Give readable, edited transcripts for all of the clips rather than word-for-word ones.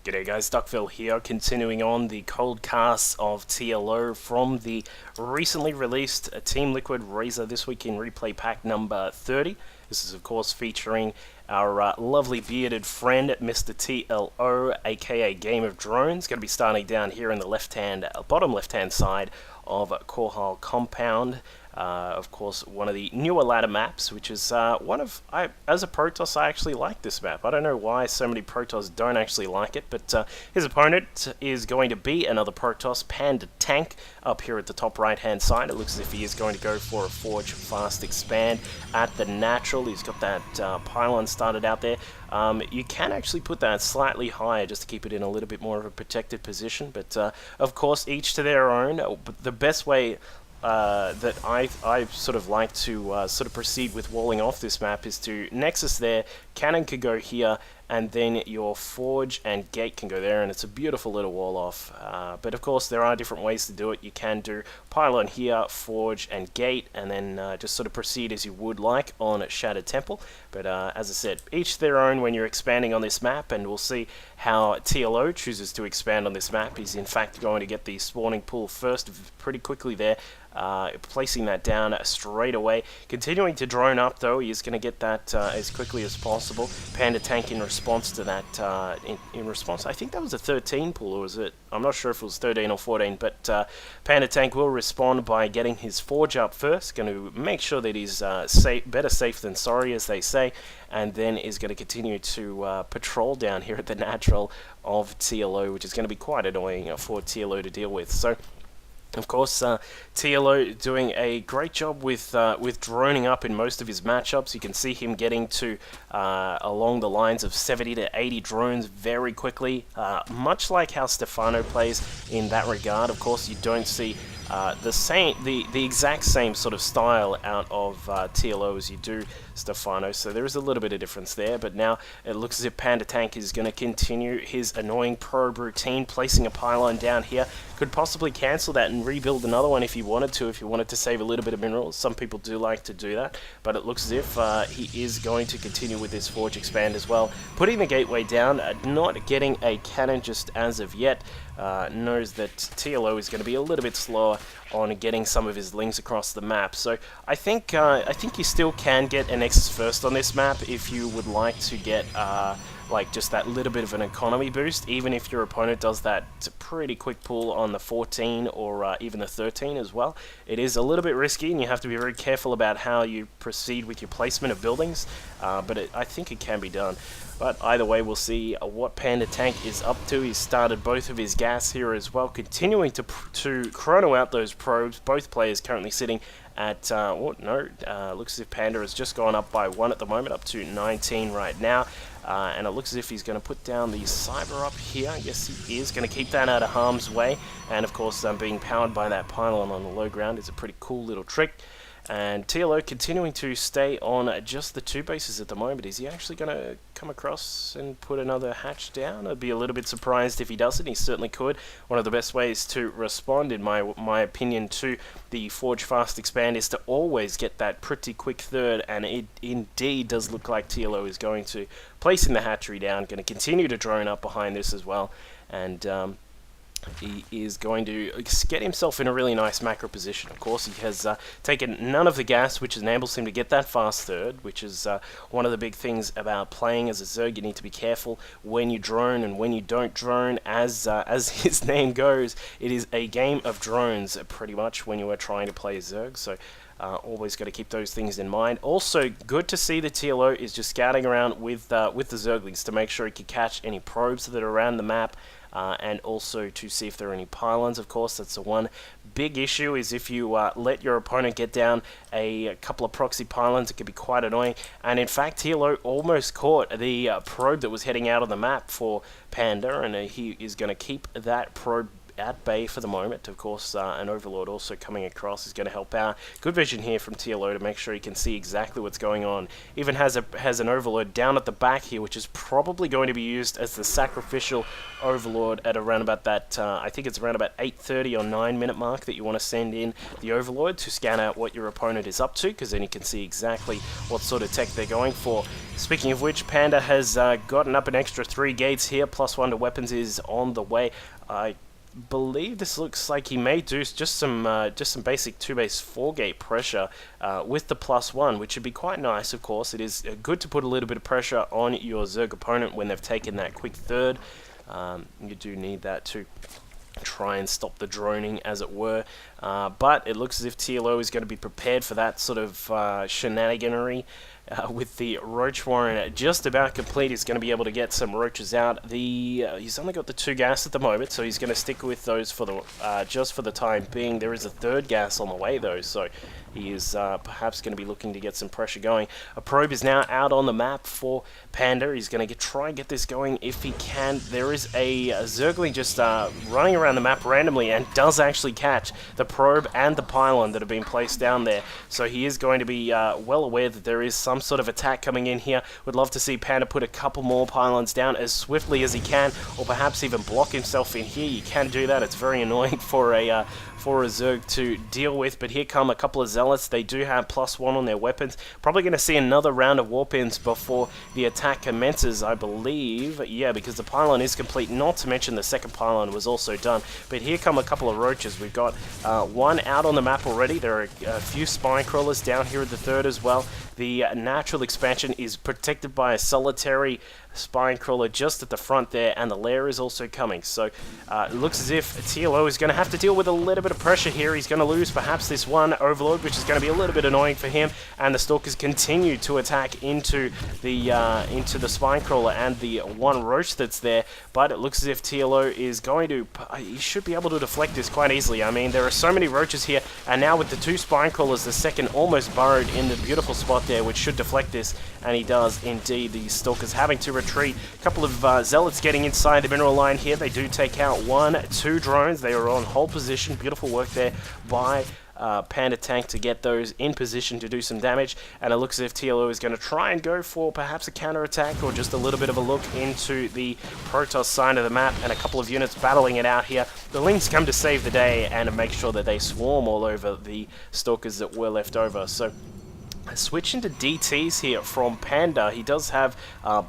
G'day guys, Duckville here, continuing on the cold casts of TLO from the recently released Team Liquid Razor This Week in Replay pack number 30. This is of course featuring our lovely bearded friend Mr. TLO, aka Game of Drones. Going to be starting down here in the bottom left hand side of Korhal Compound. Of course, one of the newer ladder maps, which is as a Protoss, I actually like this map. I don't know why so many Protoss don't actually like it, but his opponent is going to be another Protoss, PandaTank, up here at the top right-hand side. It looks as if he is going to go for a Forge Fast Expand at the natural. He's got that pylon started out there. You can actually put that slightly higher just to keep it in a little bit more of a protected position, but of course, each to their own. But the best way that I sort of like to sort of proceed with walling off this map is to Nexus there, Cannon could go here, and then your Forge and Gate can go there, and it's a beautiful little wall off. But of course there are different ways to do it. You can do Pylon here, Forge and Gate, and then just sort of proceed as you would like on Shattered Temple. But as I said, each their own when you're expanding on this map, and we'll see how TLO chooses to expand on this map. He's in fact going to get the spawning pool first pretty quickly there. Placing that down straight away. Continuing to drone up though, he is going to get that as quickly as possible. PandaTank in response to that, in response, I think that was a 13 pull, or was it? I'm not sure if it was 13 or 14, but PandaTank will respond by getting his Forge up first, going to make sure that he's better safe than sorry, as they say, and then is going to continue to patrol down here at the natural of TLO, which is going to be quite annoying for TLO to deal with. So, of course, TLO doing a great job with droning up in most of his matchups. You can see him getting to along the lines of 70 to 80 drones very quickly, much like how Stefano plays in that regard. Of course, you don't see the exact same sort of style out of TLO as you do Stefano, so there is a little bit of difference there. But now it looks as if PandaTank is going to continue his annoying probe routine, placing a pylon down here. Could possibly cancel that and rebuild another one if he wanted to save a little bit of minerals. Some people do like to do that, but it looks as if he is going to continue with this Forge Expand as well. Putting the gateway down, not getting a cannon just as of yet. Knows that TLO is going to be a little bit slower on getting some of his lings across the map. So I think you still can get an Nexus first on this map if you would like to get like just that little bit of an economy boost, even if your opponent does that pretty quick pull on the 14 or even the 13 as well. It is a little bit risky, and you have to be very careful about how you proceed with your placement of buildings, but I think it can be done. But either way, we'll see what PandaTank is up to. He's started both of his gas here as well, continuing to chrono out those probes. Both players currently sitting at, looks as if Panda has just gone up by 1 at the moment, up to 19 right now. And it looks as if he's going to put down the Cyber up here. Yes, he is going to keep that out of harm's way. And of course, being powered by that pylon on the low ground is a pretty cool little trick. And TLO continuing to stay on just the 2 bases at the moment. Is he actually going to come across and put another hatch down? I'd be a little bit surprised if he doesn't. He certainly could. One of the best ways to respond, in my opinion, to the Forge Fast Expand is to always get that pretty quick third, and it indeed does look like TLO is going to placing the hatchery down, going to continue to drone up behind this as well, and he is going to get himself in a really nice macro position. Of course, he has taken none of the gas, which enables him to get that fast third, which is one of the big things about playing as a Zerg. You need to be careful when you drone and when you don't drone. As his name goes, it is a game of drones, pretty much, when you are trying to play Zerg. So always got to keep those things in mind. Also, good to see the TLO is just scouting around with the Zerglings to make sure he can catch any probes that are around the map. And also to see if there are any pylons. Of course, that's the one big issue, is if you let your opponent get down a couple of proxy pylons, it can be quite annoying. And in fact, TLO almost caught the probe that was heading out on the map for Panda, and he is going to keep that probe at bay for the moment. Of course, an Overlord also coming across is going to help out. Good vision here from TLO to make sure he can see exactly what's going on. Even has an Overlord down at the back here, which is probably going to be used as the sacrificial Overlord at around about that, I think it's around about 8:30 or 9-minute mark that you want to send in the Overlord to scan out what your opponent is up to, because then you can see exactly what sort of tech they're going for. Speaking of which, Panda has gotten up an extra 3 gates here, +1 to weapons is on the way. I believe this looks like he may do just some basic 2-base 4-gate pressure with the +1, which would be quite nice. Of course, it is good to put a little bit of pressure on your Zerg opponent when they've taken that quick third. You do need that to try and stop the droning, as it were, but it looks as if TLO is going to be prepared for that sort of shenaniganery. With the Roach Warren just about complete, he's going to be able to get some roaches out. He's only got the 2 gas at the moment, so he's going to stick with those for the just for the time being. There is a 3rd gas on the way though, so he is perhaps going to be looking to get some pressure going. A probe is now out on the map for Panda. He's going to try and get this going if he can. There is a Zergling just running around the map randomly and does actually catch the probe and the pylon that have been placed down there. So he is going to be well aware that there is some sort of attack coming in here. Would love to see Panda put a couple more pylons down as swiftly as he can, or perhaps even block himself in here. You can do that. It's very annoying for a Zerg to deal with, but here come a couple of Zealots. They do have +1 on their weapons. Probably going to see another round of Warpins before the attack commences, I believe. Yeah, because the pylon is complete, not to mention the 2nd pylon was also done. But here come a couple of Roaches. We've got 1 out on the map already. There are a few Spine Crawlers down here at the 3rd as well. The natural expansion is protected by a solitary Spine Crawler just at the front there, and the lair is also coming. So it looks as if TLO is going to have to deal with a little bit of pressure here. He's going to lose perhaps this 1 Overlord, which is going to be a little bit annoying for him, and the Stalkers continue to attack into the Spine Crawler and the 1 Roach that's there. But it looks as if TLO is going to, he should be able to deflect this quite easily. I mean, there are so many Roaches here, and now with the 2 Spine Crawlers, the 2nd almost burrowed in the beautiful spot there, which should deflect this, and he does indeed. The Stalkers having to retreat. A couple of Zealots getting inside the mineral line here. They do take out 2 drones. They are on hold position. Beautiful work there by PandaTank to get those in position to do some damage, and it looks as if TLO is going to try and go for perhaps a counter-attack or just a little bit of a look into the Protoss side of the map, and a couple of units battling it out here. The Lings come to save the day and make sure that they swarm all over the Stalkers that were left over. So switching to DTs here from Panda. He does have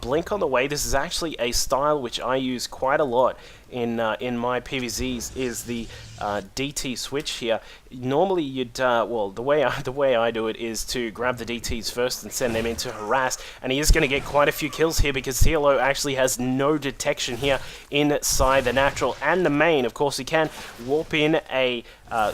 Blink on the way. This is actually a style which I use quite a lot in my PvZs, is the DT switch here. Normally you'd, well, the way I do it is to grab the DTs first and send them into harass, and he is going to get quite a few kills here because TLO actually has no detection here inside the natural and the main. Of course, he can warp in a,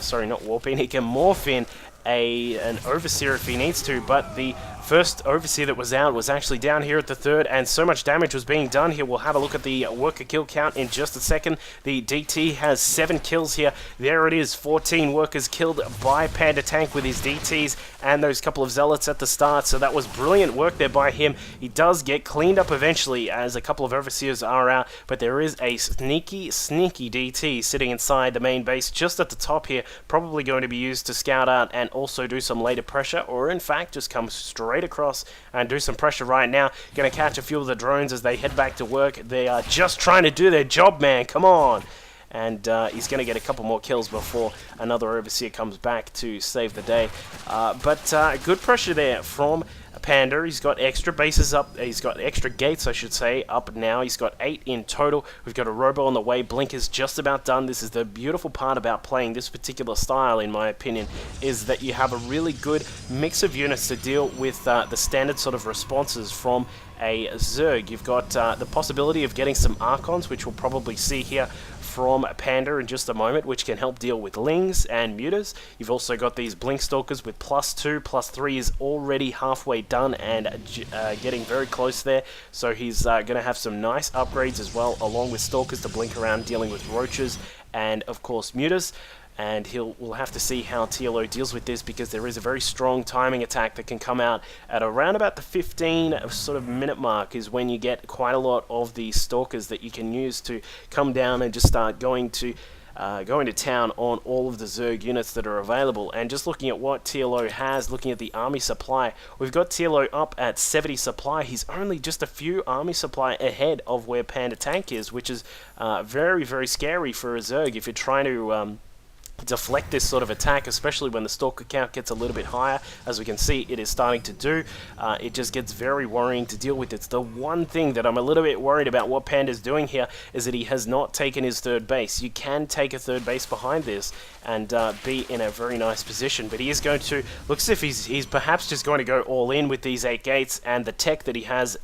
sorry, not warp in, he can morph in an Overseer if he needs to, but the first Overseer that was out was actually down here at the 3rd, and so much damage was being done here. We'll have a look at the worker kill count in just a second. The DT has 7 kills here. There it is, 14 workers killed by PandaTank with his DTs and those couple of Zealots at the start, so that was brilliant work there by him. He does get cleaned up eventually as a couple of Overseers are out, but there is a sneaky DT sitting inside the main base just at the top here, probably going to be used to scout out and also do some later pressure, or in fact just come straight across and do some pressure right now. Going to catch a few of the drones as they head back to work. They are just trying to do their job, man. Come on. And he's going to get a couple more kills before another Overseer comes back to save the day. But good pressure there from Panda. He's got extra bases up. He's got extra gates, I should say, up now. He's got 8 in total. We've got a Robo on the way. Blink is just about done. This is the beautiful part about playing this particular style, in my opinion, is that you have a really good mix of units to deal with the standard sort of responses from a Zerg. You've got the possibility of getting some Archons, which we'll probably see here from Panda in just a moment, which can help deal with Lings and Mutas. You've also got these Blink Stalkers with +2, +3 is already halfway done and getting very close there. So he's going to have some nice upgrades as well, along with Stalkers to blink around dealing with Roaches and, of course, Mutas. And we'll have to see how TLO deals with this, because there is a very strong timing attack that can come out at around about the 15 sort of minute mark, is when you get quite a lot of the Stalkers that you can use to come down and just start going to going to town on all of the Zerg units that are available. And just looking at what TLO has, looking at the army supply, we've got TLO up at 70 supply. He's only just a few army supply ahead of where PandaTank is, which is very, very scary for a Zerg if you're trying to deflect this sort of attack, especially when the Stalker count gets a little bit higher. As we can see, it is starting to do. It just gets very worrying to deal with. It's the one thing that I'm a little bit worried about what Panda's doing here, is that he has not taken his third base. You can take a third base behind this and be in a very nice position, but he is going to, looks as if he's perhaps just going to go all in with these 8 gates and the tech that he has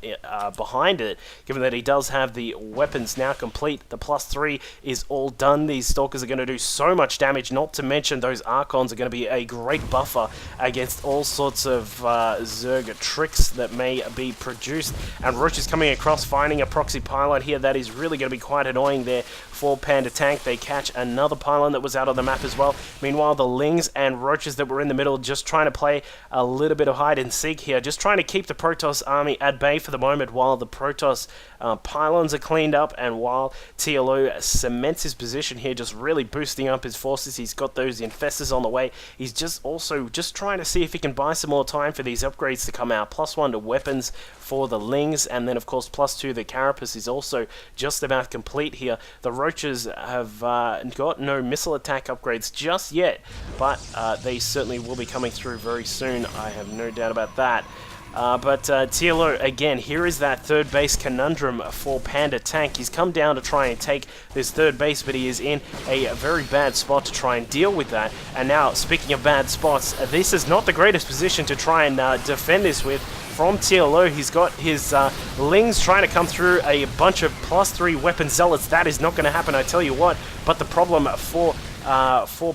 behind it, given that he does have the weapons now complete. The +3 is all done. These Stalkers are going to do so much damage, not to mention those Archons are going to be a great buffer against all sorts of Zerg tricks that may be produced. And Roach is coming across, finding a proxy pylon here. That is really going to be quite annoying there for PandaTank. They catch another pylon that was out of the map as well. Meanwhile, the Lings and Roaches that were in the middle just trying to play a little bit of hide and seek here, just trying to keep the Protoss army at bay for the moment while the Protoss pylons are cleaned up, and while TLO cements his position here, just really boosting up his forces. He's got those Infestors on the way. He's just also just trying to see if he can buy some more time for these upgrades to come out. +1 to weapons for the Lings, and then of course +2 the Carapace is also just about complete here. The Roaches have got no missile attack upgrades just yet, but they certainly will be coming through very soon. I have no doubt about that. But TLO, again, here is that third base conundrum for PandaTank. He's come down to try and take this third base, but he is in a very bad spot to try and deal with that. And now, speaking of bad spots, this is not the greatest position to try and defend this with. From TLO, he's got his Lings trying to come through a bunch of +3 weapon zealots. That is not going to happen, I tell you what. But the problem for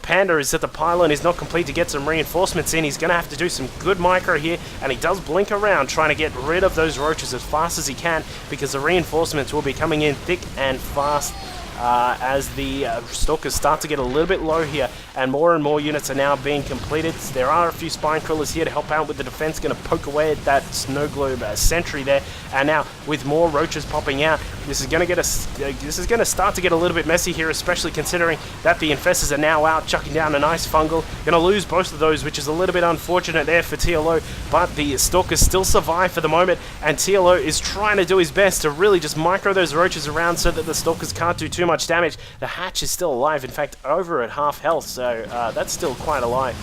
Panda is that the pylon is not complete to get some reinforcements in. He's going to have to do some good micro here, and he does blink around trying to get rid of those Roaches as fast as he can, because the reinforcements will be coming in thick and fast as the Stalkers start to get a little bit low here, and more units are now being completed. There are a few Spine Crawlers here to help out with the defense, going to poke away at that Snow Globe sentry there, and now with more Roaches popping out, this is going to start to get a little bit messy here, especially considering that the Infestors are now out, chucking down a nice Fungal. Going to lose both of those, which is a little bit unfortunate there for TLO, but the Stalkers still survive for the moment, and TLO is trying to do his best to really just micro those Roaches around so that the Stalkers can't do too much damage. The Hatch is still alive, in fact over at half health, so that's still quite alive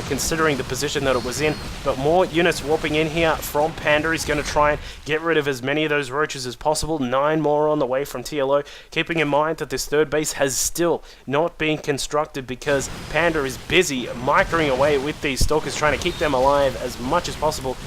considering the position that it was in. But more units warping in here from Panda. He's going to try and get rid of as many of those Roaches as possible. 9 more on the way from TLO, keeping in mind that this third base has still not been constructed because Panda is busy microing away with these Stalkers, trying to keep them alive as much as possible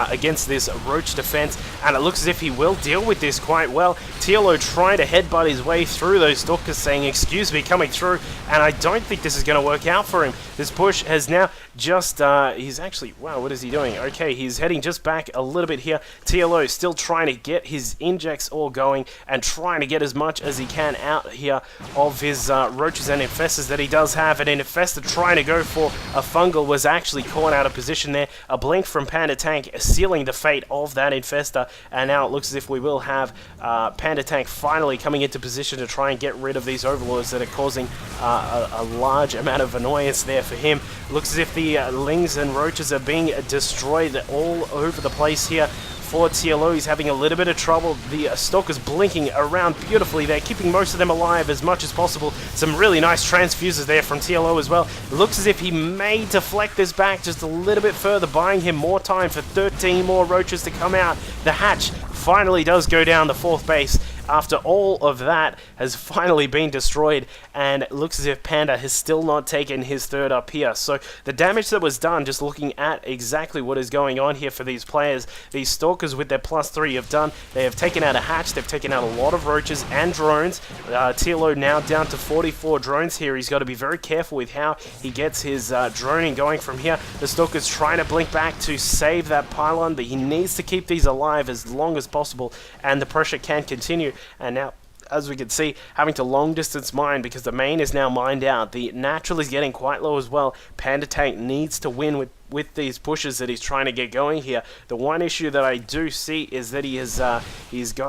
against this Roach defense, and it looks as if he will deal with this quite well. TLO trying to headbutt his way through those Stalkers, saying, "Excuse me," coming through, and I don't think this is going to work out for him. This push has now just, he's actually, wow, what is he doing? Okay, he's heading just back a little bit here. TLO still trying to get his injects all going and trying to get as much as he can out here of his Roaches and Infestors that he does have. And an Infestor trying to go for a Fungal was actually caught out of position there. A blink from PandaTank sealing the fate of that Infestor, and now it looks as if we will have PandaTank finally coming into position to try and get rid of these Overlords that are causing a large amount of annoyance there for him. Looks as if the Lings and Roaches are being destroyed all over the place here. For TLO, he's having a little bit of trouble. The Stalkers blinking around beautifully. They're keeping most of them alive as much as possible. Some really nice transfuses there from TLO as well. It looks as if he may deflect this back just a little bit further, buying him more time for 13 more Roaches to come out. The Hatch finally does go down the 4th base. After all of that has finally been destroyed, and it looks as if Panda has still not taken his 3rd up here. So the damage that was done, just looking at exactly what is going on here for these players, these Stalkers with their +3 have done, they have taken out a Hatch, they've taken out a lot of Roaches and drones. TLO now down to 44 drones here. He's got to be very careful with how he gets his droning going from here. The Stalker's trying to blink back to save that pylon, but he needs to keep these alive as long as possible, and the pressure can continue. And now as we can see, having to long distance mine because the main is now mined out. The natural is getting quite low as well. PandaTank needs to win with these pushes that he's trying to get going here. The one issue that I do see is that he's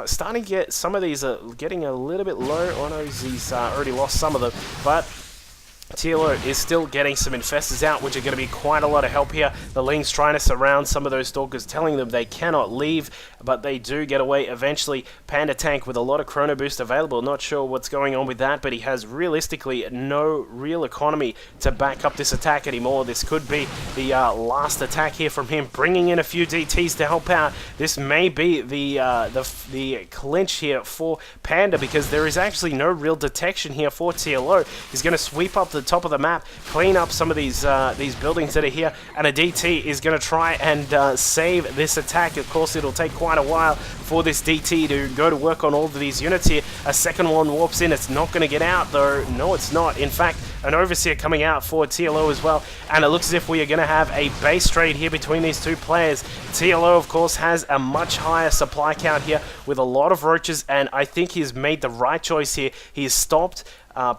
starting to get some of these getting a little bit low. Oh no, he's already lost some of them, but TLO is still getting some infestors out, which are going to be quite a lot of help here. The Ling's trying to surround some of those stalkers, telling them they cannot leave, but they do get away eventually. PandaTank with a lot of chrono boost available. Not sure what's going on with that, but he has realistically no real economy to back up this attack anymore. This could be the last attack here from him, bringing in a few DTs to help out. This may be the clinch here for Panda, because there is actually no real detection here for TLO. He's going to sweep up the top of the map, clean up some of these buildings that are here, and a DT is going to try and save this attack. Of course, it'll take quite a while for this DT to go to work on all of these units here. A second one warps in. It's not going to get out, though. No, it's not. In fact, an Overseer coming out for TLO as well, and it looks as if we are going to have a base trade here between these two players. TLO, of course, has a much higher supply count here with a lot of roaches, and I think he's made the right choice here. He has stopped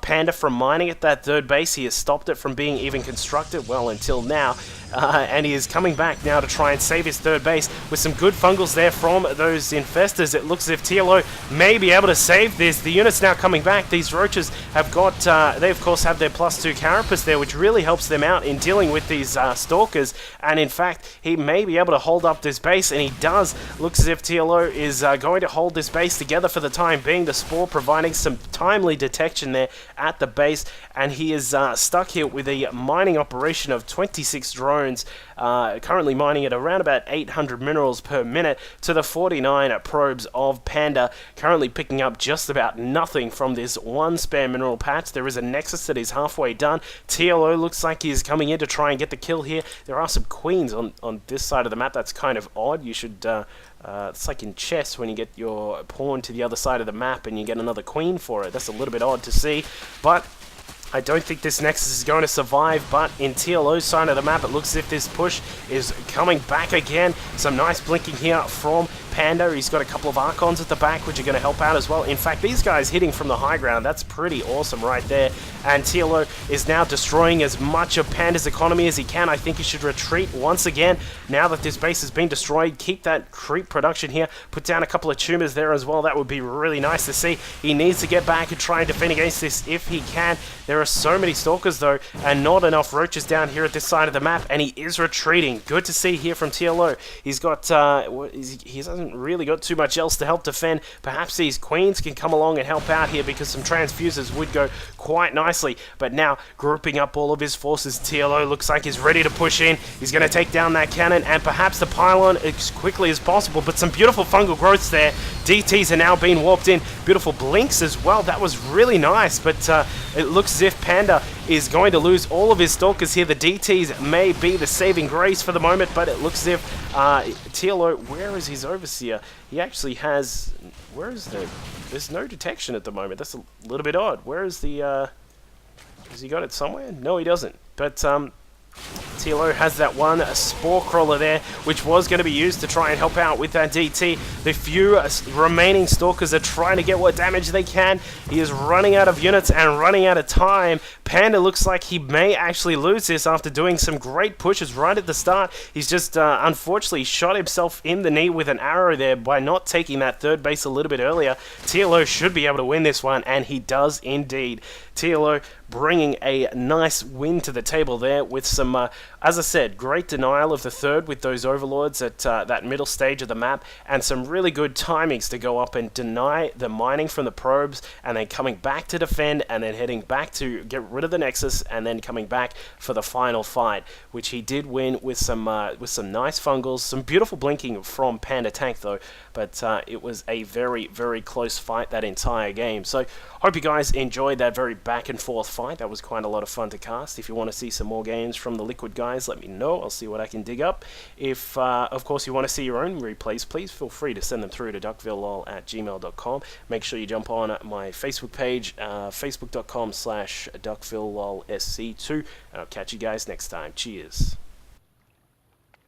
Panda from mining at that third base. He has stopped it from being even constructed, well, until now. And he is coming back now to try and save his third base with some good fungals there from those infestors. It looks as if TLO may be able to save this. The unit's now coming back. These roaches have got, they of course have their +2 carapace there, which really helps them out in dealing with these stalkers. And in fact, he may be able to hold up this base, and he does. Looks as if TLO is going to hold this base together for the time being. The Spore providing some timely detection there at the base, and he is stuck here with a mining operation of 26 drones. Currently mining at around about 800 minerals per minute to the 49 probes of Panda, currently picking up just about nothing from this one spare mineral patch. There is a Nexus that is halfway done. TLO looks like he's coming in to try and get the kill here. There are some queens on this side of the map. That's kind of odd. You should it's like in chess when you get your pawn to the other side of the map and you get another queen for it. That's a little bit odd to see, but I don't think this Nexus is going to survive. But in TLO's side of the map, it looks as if this push is coming back again. Some nice blinking here from Panda. He's got a couple of Archons at the back, which are going to help out as well. In fact, these guys hitting from the high ground, that's pretty awesome right there. And TLO is now destroying as much of Panda's economy as he can. I think he should retreat once again now that this base has been destroyed. Keep that creep production here. Put down a couple of tumors there as well. That would be really nice to see. He needs to get back and try and defend against this if he can. There are so many stalkers though, and not enough roaches down here at this side of the map, and he is retreating. Good to see here from TLO. He's got he hasn't really got too much else to help defend. Perhaps these queens can come along and help out here, because some transfusers would go quite nicely. But now grouping up all of his forces, TLO looks like he's ready to push in. He's going to take down that cannon and perhaps the pylon as quickly as possible. But some beautiful fungal growths there. DTs are now being warped in. Beautiful blinks as well. That was really nice. But it looks as if Panda is going to lose all of his stalkers here. The DTs may be the saving grace for the moment, but it looks as if TLO, where is his Overseer? He actually has, where is there's no detection at the moment. That's a little bit odd. Where is the, has he got it somewhere? No, he doesn't. But TLO has that one Spore Crawler there, which was going to be used to try and help out with that DT. The few remaining stalkers are trying to get what damage they can. He is running out of units and running out of time. Panda looks like he may actually lose this after doing some great pushes right at the start. He's just unfortunately shot himself in the knee with an arrow there by not taking that third base a little bit earlier. TLO should be able to win this one, and he does indeed. TLO bringing a nice win to the table there with some, as I said, great denial of the third with those overlords at that middle stage of the map, and some really good timings to go up and deny the mining from the probes, and then coming back to defend, and then heading back to get rid of the Nexus, and then coming back for the final fight, which he did win with some nice fungals, some beautiful blinking from PandaTank though, but it was a very, very close fight that entire game. So hope you guys enjoyed that very back and forth fight. That was quite a lot of fun to cast. If you want to see some more games from the Liquid guys, let me know. I'll see what I can dig up. If, of course, you want to see your own replays, please feel free to send them through to duckvillelol@gmail.com. Make sure you jump on my Facebook page, facebook.com/duckvillelolsc2, and I'll catch you guys next time. Cheers.